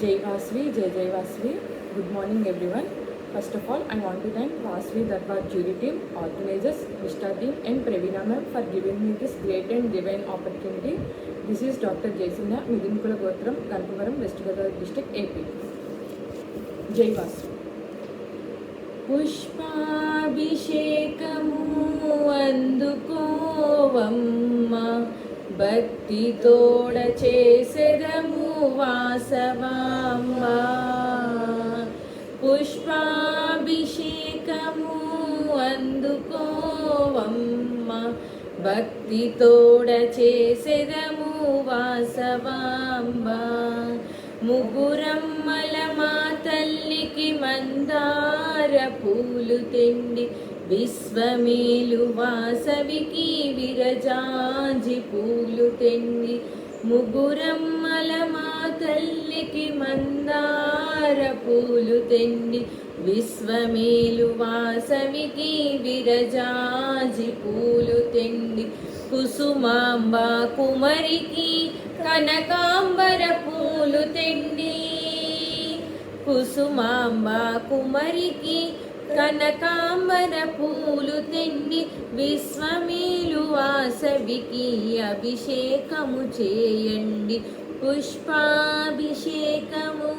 Jai Vasvi, Jai Vasvi. Good morning, everyone. First of all, I want to thank Vasvi Darbar jury team, organizers, Mishta team, and Pravina ma'am for giving me this great and divine opportunity. This is Dr. Jaisina, Midinpula Gotram, Ganpavaram, West Godavari District, AP. Jai Vasvi. పుష్పాభిషేకము అందుకోవమ్మ భక్తితోడ చేసెదము వాసవామ్మ. పుష్పాభిషేకము అందుకోవమ్మ భక్తితోడ చేసెదము Vasavamba. ముగురమ్మల మా తల్లికి మందార పూలు తెండి విశ్వమేలు వాసవికి విరజాజి పూలు తెండి. ముగురమ్మల మా తల్లికి మందార పూలు తెండి విశ్వమేలు వాసవికి విరజాజి పూలు తెండి. కుసుమాంబ కుమరికి కనకాంబర పూలు తెండి. కుసుమాంబ కుమరికి కనకాంబర పూలు తెండి విశ్వమేలు వాసవికి అభిషేకము చేయండి. పుష్పాభిషేకము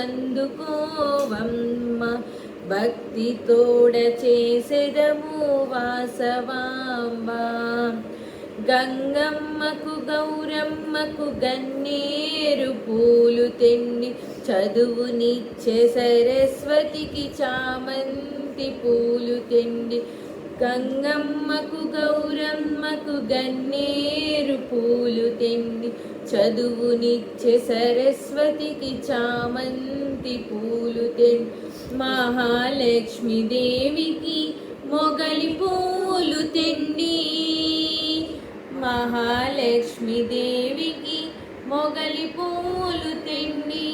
అందుకోవమ్మ భక్తితోడ చేసెదము వాసవాంబ. గంగమ్మకు గౌరమ్మకు గన్నేరు పూలు తెండి చదువునిచ్చే సరస్వతికి చామంతి పూలు తెండి. గంగమ్మకు గౌరమ్మకు గన్నేరు పూలు తెండి చదువునిచ్చే సరస్వతికి చామంతి పూలు తెండి. మహాలక్ష్మీదేవికి మొగలి పూలు తెండి. మహాలక్ష్మీదేవికి మొగలి పూలు తెండి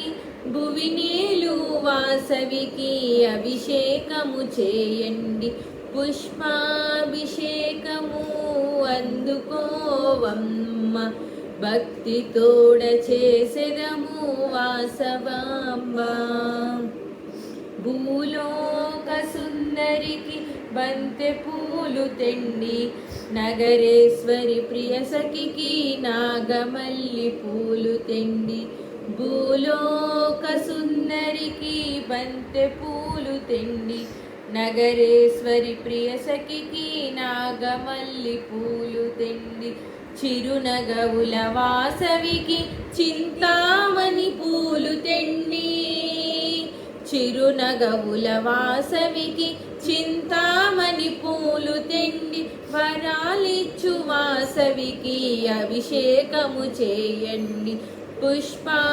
భువినేలు వాసవికి అభిషేకము చేయండి. పుష్పాభిషేకము అందుకోవమ్మ భక్తితోడ చేసెదము వాసవాంబ. భూలోక సుందరికి బంతె పూలు తెండి నగరేశ్వరి ప్రియ సఖికి నాగమల్లి పూలు తెండి. భూలోక సుందరికి బంతె పూలు తెండి నగరేశ్వరి ప్రియ సఖికి నాగమల్లి పూలు తెండి. చిరునగవుల వాసవికి చింతామణి పూలు తెండి. చిరునగవుల వాసవికి చింతామణి పూలు తెండి వరాలిచ్చు వాసవికి అభిషేకము చేయండి. పుష్పాభిషేకము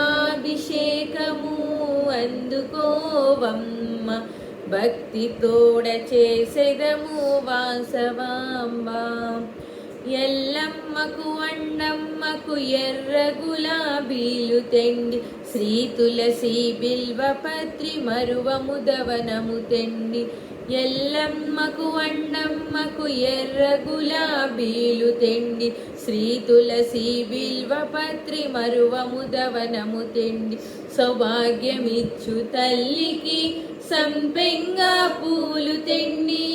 అందుకోవమ్మ భక్తితోడ చేసెదము వాసవాంబ. ఎల్లమ్మకు అండమ్మకు ఎర్ర గులాబీలు తెండి శ్రీ తులసి బిల్వపత్రి మరువము దవనము తెండి. ఎల్లమ్మకు అండమ్మకు ఎర్ర గులాబీలు తెండి శ్రీ తులసి బిల్వపత్రి మరువము దవనము తెండి. సౌభాగ్యమిచ్చు తల్లికి సంపెంగా పూలు తెండి.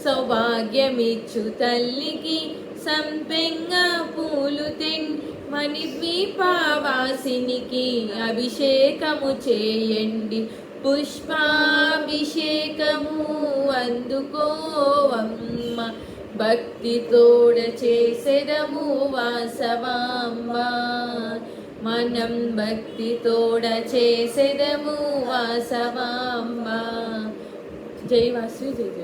సౌభాగ్యమిచ్చు తల్లికి సంపెంగా పూలు తెండి మణిద్వీపవాసినికి అభిషేకము చేయండి. పుష్పాభిషేకము అందుకోవమ్మ భక్తితోడ చేసెదము వాసవాంబ. మనం భక్తితోడ చేసెదము వాసవాంబ. జై వాసవి, జై జై.